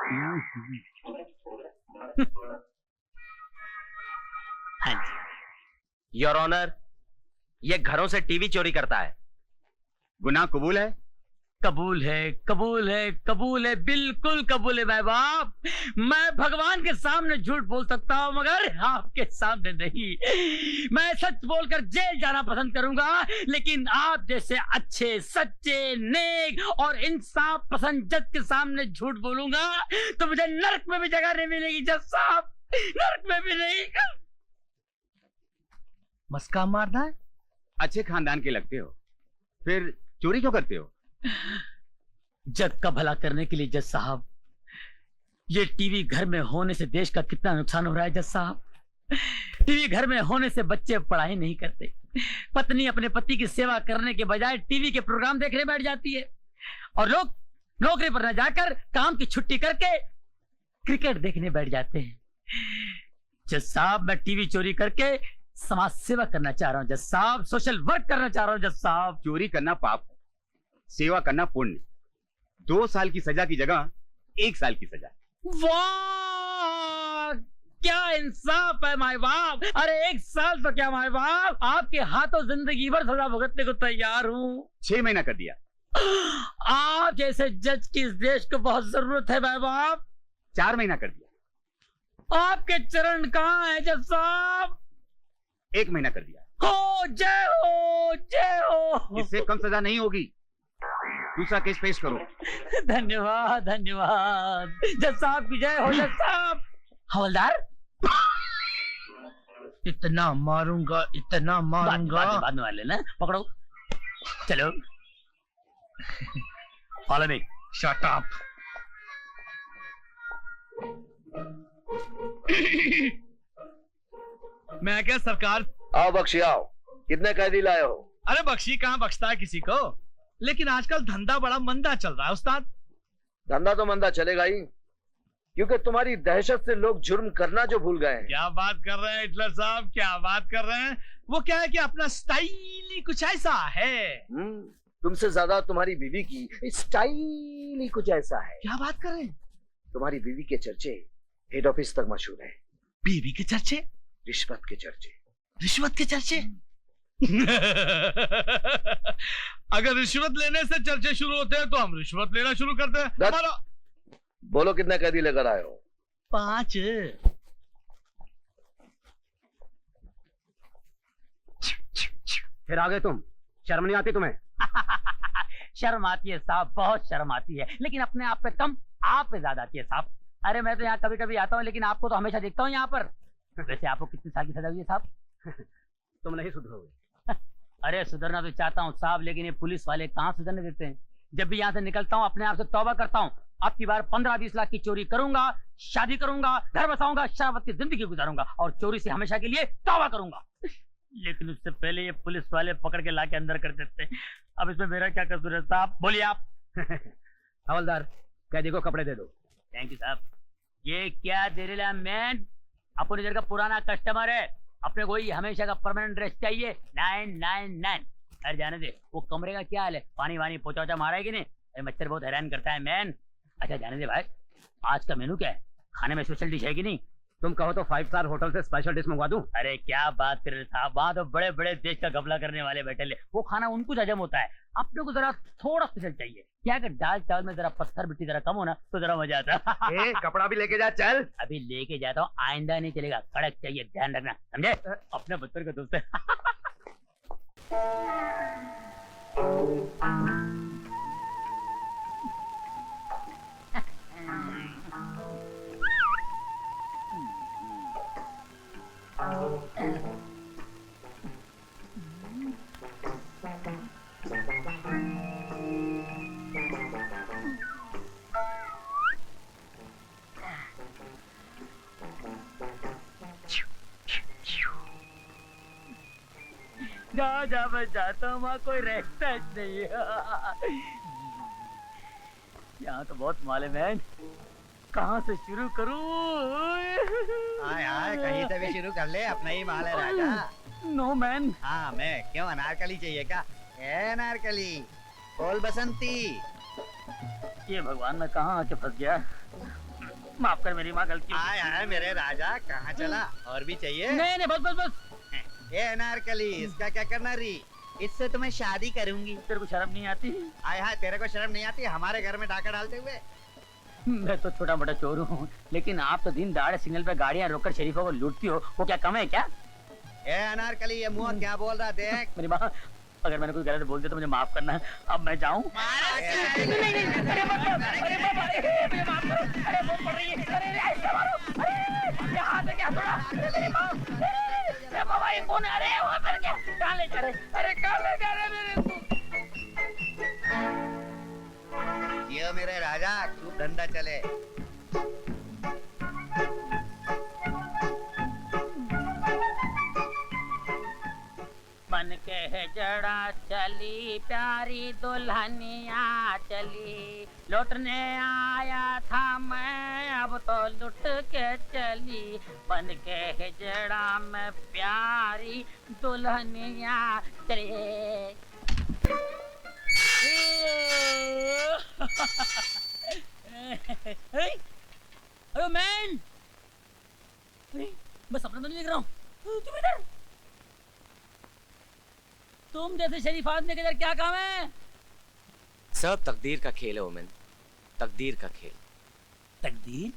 हाँ जी your honour, ये घरों से टीवी चोरी करता है। गुनाह कबूल है? कबूल है, कबूल है, कबूल है, बिल्कुल कबूल है भाई बाप। मैं भगवान के सामने झूठ बोल सकता हूँ मगर आपके सामने नहीं। मैं सच बोलकर जेल जाना पसंद करूंगा, लेकिन आप जैसे अच्छे, सच्चे, नेक और इंसाफ पसंद जज के सामने झूठ बोलूंगा तो मुझे नरक में भी जगह नहीं मिलेगी जज साहब, नरक में भी नहीं। मस्का मारना है? अच्छे खानदान के लगते हो, फिर चोरी क्यों करते हो? जग का भला करने के लिए जज साहब। ये टीवी घर में होने से देश का कितना नुकसान हो रहा है जज साहब। टीवी घर में होने से बच्चे पढ़ाई नहीं करते, पत्नी अपने पति की सेवा करने के बजाय टीवी के प्रोग्राम देखने बैठ जाती है, और लोग नौकरी पर न जाकर काम की छुट्टी करके क्रिकेट देखने बैठ जाते हैं। जज साहब, मैं टीवी चोरी करके समाज सेवा करना चाह रहा हूं जज साहब, सोशल वर्क करना चाह रहा हूं जज साहब। चोरी करना पाप है, सेवा करना पुण्य। 2 साल की सजा की जगह 1 साल की सजा। वाह, क्या इंसाफ है माय बाप। अरे 1 साल तो क्या माय बाप, आपके हाथों जिंदगी भर सजा भुगतने को तैयार हूँ। 6 महीना कर दिया। आप जैसे जज की इस देश को बहुत जरूरत है माय बाप। 4 महीना कर दिया। आपके चरण कहाँ है जज साहब? 1 महीना कर दिया। हो जय हो, जय हो। इससे कम सजा नहीं होगी। दूसरा केस पेश करो। धन्यवाद, धन्यवाद जज साहब की जय हो। जज साहब। हवलदार, इतना मारूंगा, इतना मारूंगा। बाद में मार लेना, पकड़ो, चलो। Follow me. Shut up. मैं क्या सरकार? आओ बख्शी आओ। कितने कैदी लाए हो? अरे बख्शी कहाँ बख्शता है किसी को, लेकिन आजकल धंधा बड़ा मंदा चल रहा है उस्ताद। धंधा तो मंदा चलेगा ही, क्योंकि तुम्हारी दहशत से लोग जुर्म करना जो भूल गए हैं। क्या बात कर रहे हैं हिटलर साहब, क्या बात कर रहे हैं? वो क्या है कि अपना स्टाइल ही कुछ ऐसा है। तुमसे ज्यादा तुम्हारी बीवी की स्टाइल ही कुछ ऐसा है। क्या बात कर रहे हैं? तुम्हारी बीवी के चर्चे हेड ऑफिस तक मशहूर है। बीवी के चर्चे? रिश्वत के चर्चे। रिश्वत के चर्चे? अगर रिश्वत लेने से चर्चे शुरू होते हैं तो हम रिश्वत लेना शुरू करते हैं। हमारा बोलो कितने कैदी लेकर आए हो? 5। फिर आ गए तुम, शर्म नहीं आती तुम्हें? शर्म आती है साहब, बहुत शर्म आती है, लेकिन अपने आप पे कम, आप पे ज्यादा आती है साहब। अरे मैं तो यहाँ कभी कभी आता हूँ, लेकिन आपको तो हमेशा देखता हूँ यहाँ पर। वैसे आपको कितने साल की सजा हुई है साहब? तुम नहीं सुधरोगे। अरे सुधरना तो चाहता हूँ साहब, लेकिन ये पुलिस वाले कहाँ सुधरने देते हैं। जब भी यहाँ से निकलता हूँ अपने आप से तौबा करता हूँ, अब की बार 15-20 लाख की चोरी करूंगा, शादी करूंगा, घर बसाऊंगा, शराबत की जिंदगी गुजारूंगा और चोरी से हमेशा के लिए तौबा करूंगा। लेकिन उससे पहले ये पुलिस वाले पकड़ के लाके अंदर कर देते हैं। अब इसमें मेरा क्या कसूर है साहब, बोलिए आप। हवलदार, कैदी को कपड़े दे दो। थैंक यू साहब। ये क्या दे रहे मैन, अपने इधर का पुराना कस्टमर है, अपने को ही हमेशा का परमानेंट ड्रेस चाहिए। 999। अरे जाने दे, वो कमरे का क्या हाल है, पानी वानी पोचा मारा है कि नहीं? अरे मच्छर बहुत हैरान करता है मैन। अच्छा जाने दे भाई, आज का मेनू क्या है, खाने में स्पेशल डिश है कि नहीं? तुम कहो तो 5 स्टार होटल से स्पेशल डिश मंगवा दूं। अरे क्या बात कर रहे साहब, वहाँ तो बड़े बड़े देश का घपला करने वाले बैठे ले, वो खाना उनको हजम होता है, अपने को जरा थोड़ा स्पेशल चाहिए। क्या कि दाल चावल में जरा पत्थर मिट्टी जरा कम हो ना तो जरा मजा आता है। कपड़ा भी लेके जा, चल। अभी लेके जाता हूँ, आइंदा नहीं चलेगा, कड़क चाहिए, ध्यान रखना, समझे? अपने बच्चों का दोस्त है। जहाँ जहाँ मैं जाता हूँ वहाँ कोई रहता नहीं है। यहाँ तो बहुत माल है मैन, कहाँ से शुरू करूँ? हाय हाय, कहीं से भी शुरू कर ले, अपना ही माल है राजा। No man. हाँ मैं क्यों, अनारकली चाहिए क्या? ए अनारकली, बोल बसंती। ये भगवान मैं कहाँ आके फंस गया। माफ कर मेरी माँ, गलती हो गई। आय हाय मेरे राजा, कहाँ चला? और भी चाहिए? नहीं नहीं, बस बस बस। ए अनारकली, इसका क्या करना री? इससे तो मैं शादी करूंगी। तेरे को शर्म नहीं आती? आय हाय, तेरे को शर्म नहीं आती हमारे घर में डाका डालते हुए? मैं तो छोटा मोटा चोर हूँ, लेकिन आप तो दिन दहाड़े सिग्नल पे गाड़ियाँ रोककर शरीफों को लूटती हो, वो क्या कम है क्या? ए अनारकली, ये मुंह क्या बोल रहा? देख मेरी माँ, अगर मैंने कोई गलत बोल दिया तो मुझे माफ करना। अब मैं जाऊँ? ये मेरे राजा, खूब धंधा चले। बन के है जड़ा चली प्यारी दुल्हनिया चली, लौटने आया था मैं अब तो लुट के चली। बन के है जड़ा में प्यारी दुल्हनिया चली। अरे मैन, मैं सपना तो नहीं देख रहा हूँ। तुम इधर, तुम जैसे शरीफ आदमी के इधर क्या काम है? सब तकदीर का खेल है ओमेन, तकदीर का खेल। तकदीर?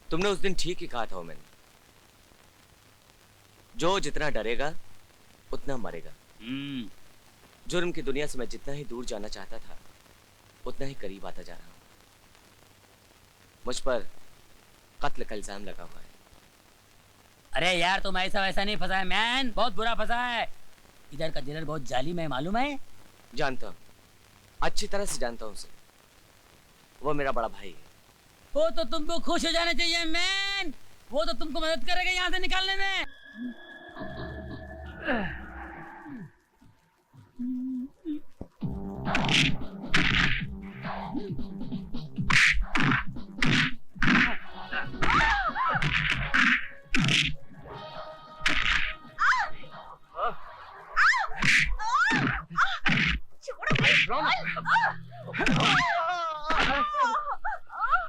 तुमने उस दिन ठीक ही कहा था ओमेन, जो जितना डरेगा उतना मरेगा। जुर्म की दुनिया से मैं जितना ही दूर जाना चाहता था उतना ही करीब आता जा रहा हूं। मुझ पर कत्ल का इल्जाम लगा हुआ है। अरे यार, तुम ऐसा वैसा नहीं फंसा है मैन, बहुत बुरा फंसा है। इधर का जेलर बहुत जालिम है, मालूम है? जानता हूं, अच्छी तरह से जानता हूं उसे। वो मेरा बड़ा भाई है। वो तो तुमको खुश हो जाना चाहिए मैन, वो तो तुमको मदद करेगा यहाँ से निकालने में।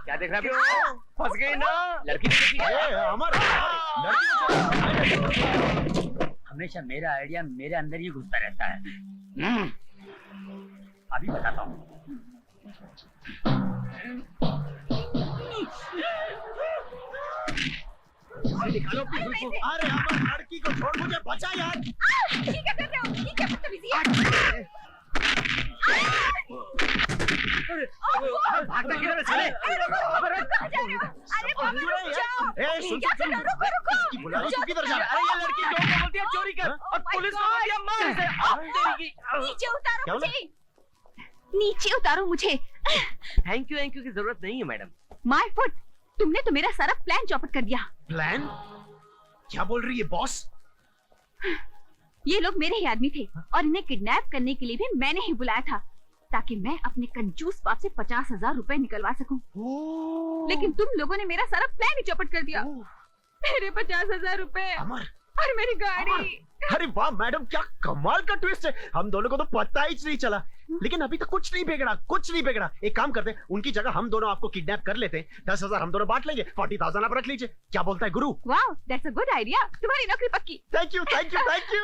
क्या देख रहा है? फंस गई ना लड़की। हमेशा मेरा आइडिया मेरे अंदर ही घुसता रहता है। अभी बताता हूँ। निकालो अपनी खुद को। अरे अमर, लड़की को छोड़, मुझे बचा यार। ये क्या कर रहे हो? ये क्या बदतमीजी है? भागना किधर है साले? कहाँ जा रहे हो? अरे बाबा रुक जाओ। ए, सुन, क्या सुन, कर रहे हो? रुको रुको। इसकी बुला रही, तू किधर जा रहा है? अरे ये लड़की जो को बोलती है चोरी कर, और पुलिस को बोलती है मार इसे। नीचे उतारो क्या मुझे। नीचे उतारो मुझे। थैंक यू की जरूरत नहीं है मैडम। माय फुट, तुमने तो मेरा सारा प्लान चौपट कर दिया। प्लान? क्या बोल रही है बॉस? ये लोग मेरे ही आदमी थे और इन्हें किडनैप करने के लिए भी मैंने ही बुलाया था, ताकि मैं अपने कंजूस बाप से 50,000 रुपए निकलवा सकूं। लेकिन तुम लोगों ने मेरा सारा प्लान ही चौपट कर दिया। मेरे 50,000 रुपए अमर, और मेरी गाड़ी। अरे वाह मैडम, क्या कमाल का ट्विस्ट है। हम दोनों को तो पता ही नहीं चला, लेकिन अभी तक कुछ नहीं बिगड़ा, कुछ नहीं बिगड़ा। एक काम करते हैं, उनकी जगह हम दोनों आपको किडनैप कर लेते हैं। 10,000 हम दोनों बांट लेंगे, 40,000 आप रख लीजिए। क्या बोलता है गुरु? Wow, that's a good idea. तुम्हारी नौकरी पक्की। Thank you thank you thank you.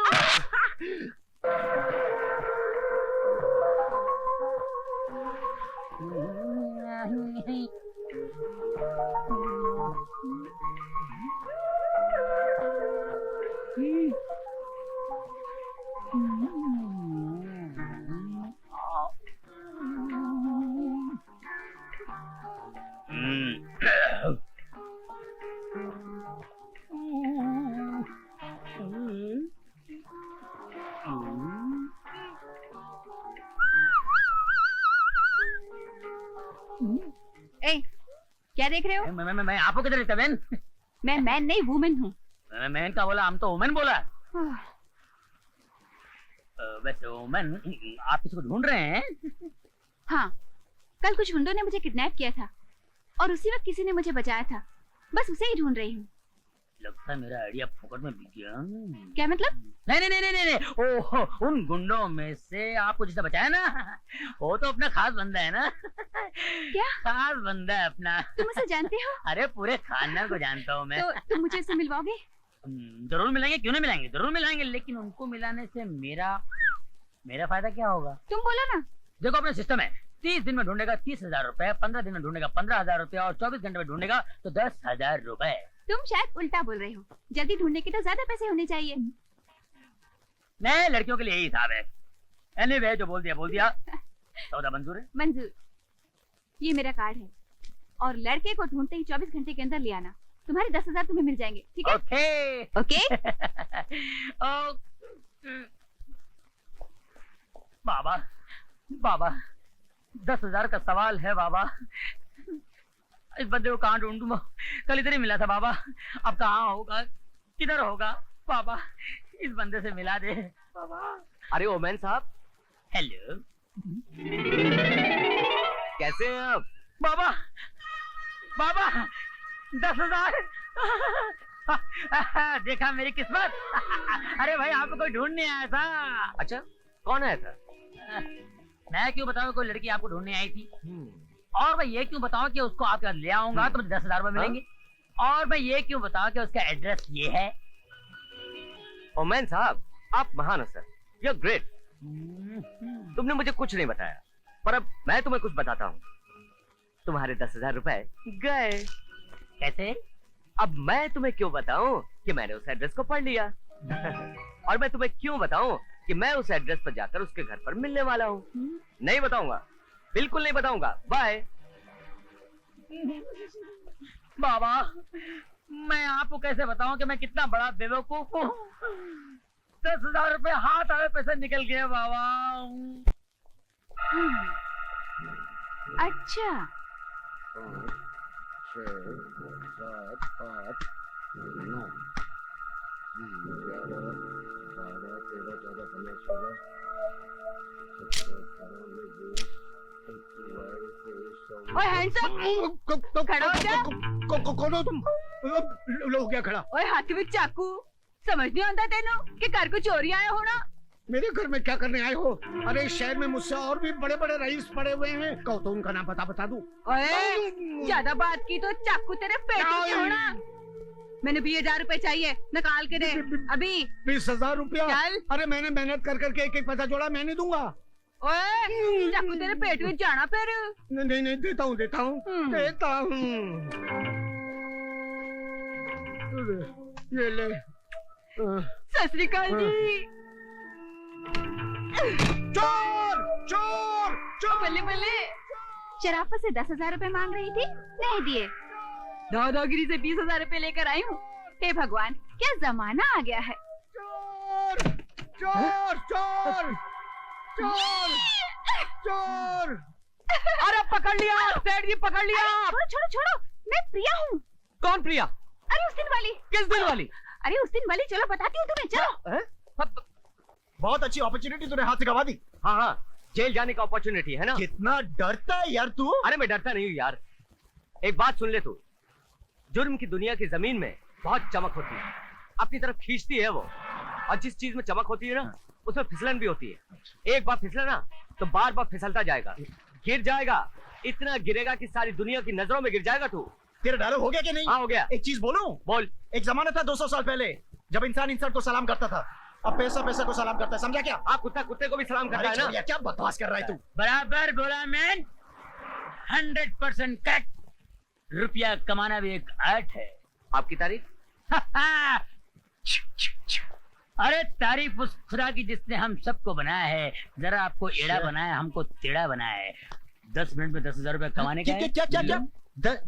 ए, क्या देख रहे हो? मैं आपको किधर रहता मैन? मैं मैन नहीं वुमेन हूँ। मैन का बोला, हम तो वुमेन बोला। वैसे वुमेन, आप किसी को ढूंढ रहे हैं? हाँ, कल कुछ गुंडों ने मुझे किडनैप किया था और उसी वक्त किसी ने मुझे बचाया था। बस उसे ही ढूंढ रही हूँ। लगता है मेरा आइडिया फोकट में बिक गया। क्या मतलब? नहीं नहीं नहीं नहीं नहीं, ओह उन गुंडों में से आपको जिसे बचाया ना, वो तो अपना खास बंदा है ना। क्या? खास बंदा है अपना। तुम उसे जानते हो? अरे पूरे खानदान को जानता हूँ मैं। तो तुम मुझे उससे मिलवाओगे? जरूर मिलेंगे, क्यों नहीं मिलाएंगे, जरूर मिलाएंगे, लेकिन उनको मिलाने से मेरा फायदा क्या होगा? तुम बोलो ना। देखो अपना सिस्टम है, 30 दिन में ढूंढेगा 30,000 रुपए, 15 दिन में ढूंढेगा 15,000 रुपए और 24 घंटे में ढूंढेगा तो 10,000 रुपए। तुम शायद उल्टा बोल रहे हो, जल्दी ढूंढने के तो ज्यादा पैसे होने चाहिए। नहीं, लड़कियों के लिए यही हिसाब है। एनीवे, जो बोल दिया। सौदा मंजूर है? मंजूर। ये मेरा कार्ड है और लड़के को ढूंढते ही 24 घंटे के अंदर ले आना। तुम्हारे 10,000 तुम्हें मिल जाएंगे, ठीक है? Okay okay. बाबा 10,000 का सवाल है बाबा। इस बंदे को कहाँ ढूंढूं? कल इधर ही मिला था बाबा, अब कहाँ होगा, किधर होगा बाबा? इस बंदे से मिला दे बाबा। अरे ओमैन साहब, हेलो, कैसे हैं आप? बाबा 10,000। देखा मेरी किस्मत। अरे भाई, आपको कोई ढूंढने आया था। अच्छा, कौन आया था? मैं क्यों बताऊं कोई लड़की आपको ढूंढने आई थी? और मैं ये क्यों बताऊं कि उसको आपके पास ले आऊंगा तो मुझे 10,000 रुपए मिलेंगे? और मैं ये क्यों बताऊं कि उसका एड्रेस ये है? ओमैन साहब, आप महान हो सर, यू आर ग्रेट। तुमने मुझे कुछ नहीं बताया, पर अब मैं तुम्हें कुछ बताता हूँ। तुम्हारे 10,000 रुपए गए। कैसे? अब मैं तुम्हें क्यों बताऊं कि मैंने उस एड्रेस को पढ़ लिया। और मैं तुम्हें क्यों बताऊं कि मैं उस एड्रेस पर जाकर उसके घर पर मिलने वाला हूँ। नहीं बताऊंगा, बिल्कुल नहीं बताऊंगा। बाय। बाबा, मैं आपको कैसे बताऊं कि मैं कितना बड़ा बेवकूफ हूँ? 10,000 रुपए हाथ आए पैसे निकल गए बाबा। अच्छा, 5, 6, 7, 8, 9, 11, 12, 13, 14, 15, 16, 17, 18, 19, 20, 21, 22, 23, 24। ओए हैंडसम, खड़ा हो जा। कौन हो तुम? लो क्या खड़ा? ओए हाथ में चाकू, समझ नहीं आता तेनू कि घर को चोरी आया हो ना? मेरे घर में क्या करने आए हो? अरे इस शहर में मुझसे और भी बड़े बड़े रईस पड़े हुए हैं, कहो तो उनका नाम बता दूं। ओए ज्यादा बात की तो चाकू तेरे पेट में होना। मैंने 20,000 रुपए चाहिए, निकाल के दे अभी। 20,000 रुपया? चल। अरे मैंने मेहनत कर करके एक एक पैसा जोड़ा, मैं नहीं दूंगा। ओए चाकू तेरे पेट में जाना फिर। नहीं देता हूँ देता हूँ। ये ले। सत श्री अकाल जी। चोर चोर चोर। बल्ले बल्ले, शराफत से 10,000 रुपए मांग रही थी, नहीं दिए। दादागिरी से 20,000 रुपए लेकर आई हूँ। हे भगवान, क्या जमाना आ गया है। चोर चोर चोर चोर चोर। अरे पकड़ लिया, सेठ जी पकड़ लिया। छोड़ो छोड़ो, मैं प्रिया हूँ। कौन प्रिया? अरे उस दिन वाली। किस दिन वाली? अरे उस दिन वाली, चलो बताती हूँ तुम्हें, चलो। बहुत अच्छी अपॉर्चुनिटी तूने हाथ से गवा दी। हाँ, जेल जाने का अपॉर्चुनिटी है ना। कितना डरता है यार तू। अरे मैं डरता नहीं हूँ यार। एक बात सुन ले तू, जुर्म की दुनिया की जमीन में बहुत चमक होती है, अपनी तरफ खींचती है वो। और जिस चीज में चमक होती है ना, उसमें फिसलन भी होती है। एक बार फिसला ना तो बार बार फिसलता जाएगा, गिर जाएगा, इतना गिरेगा कि सारी दुनिया की नजरों में गिर जाएगा तू। तेरा डायलॉग हो गया कि नहीं? हाँ हो गया। एक चीज बोलूं? बोल। एक जमाना था 200 साल पहले, जब इंसान इंसान को सलाम करता था, अब पैसा पैसा को सलाम करता है, समझा क्या? हाँ, कुत्ता कुत्ते को भी सलाम करता है ना। क्या बकवास कर रहा है तू? बराबर बोला मैन, 100% करेक्ट। रुपया कमाना भी एक आर्ट है। आपकी तारीफ? अरे तारीफ उस खुदा की जिसने हम सबको बनाया है। जरा आपको एड़ा बनाया, हमको टेढ़ा बनाया है। 10 मिनट में 10,000 रुपए कमाने का है। क्या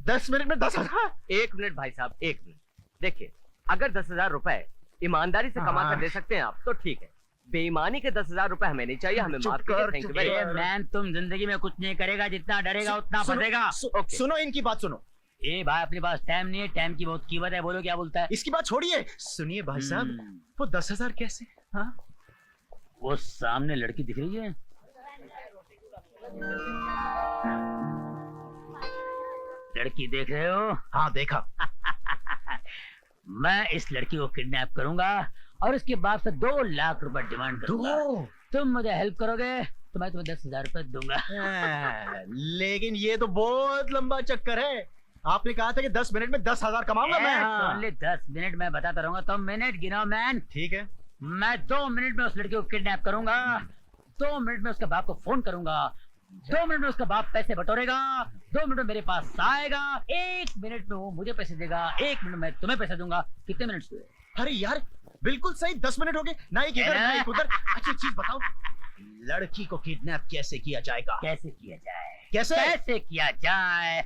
10 मिनट में 10,000? 1 मिनट भाई साहब, 1 मिनट। देखिए, अगर 10,000 रुपए ईमानदारी से कमा कर दे सकते हैं आप तो ठीक है। बेईमानी के 10,000 रुपए हमें नहीं चाहिए, हमें माफ कीजिए। Thank you very much. Man, तुम जिंदगी में कुछ नहीं करेगा, जितना डरेगा उतना फंसेगा। सुनो इनकी बात सुनो। ए भाई, अपने पास टाइम नहीं है, टाइम की बहुत कीमत है। बोलो क्या बोलता है? इसकी बात छोड़िए, सुनिए भाई साहब, वो 10,000 कैसे? हाँ, वो सामने लड़की दिख रही है, लड़की देख रहे हो? हाँ देखा। मैं इस लड़की को किडनैप करूंगा और उसके बाप से 2 लाख रुपए डिमांड करूंगा। तुम मुझे हेल्प करोगे तो मैं तुम्हें 10,000 रुपए दूंगा। लेकिन ये तो बहुत लंबा चक्कर है। आपने कहा था कि 10 मिनट में 10,000 कमाऊंगा मैं। ओनली 10 मिनट में बताता रहूंगा, तुम मिनट गिनो मैन। ठीक है। मैं 2 मिनट में उस लड़की को किडनैप करूंगा, 2 मिनट में उसके बाप को फोन करूंगा, 2 मिनट में उसका बाप पैसे बटोरेगा, 2 मिनट में मेरे पास आएगा, 1 मिनट में वो मुझे पैसे देगा, 1 मिनट में तुम्हें पैसे दूंगा। कितने मिनट हुए? अरे यार बिल्कुल सही, 10 मिनट हो गए। ना एक इधर ना एक उधर। अच्छा चीज बताओ, लड़की को किडनैप कैसे किया जाएगा? कैसे किया जाए? कैसे किया जाए?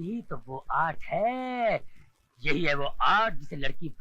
यही तो वो आर्ट है, यही है वो आर्ट जिसे लड़की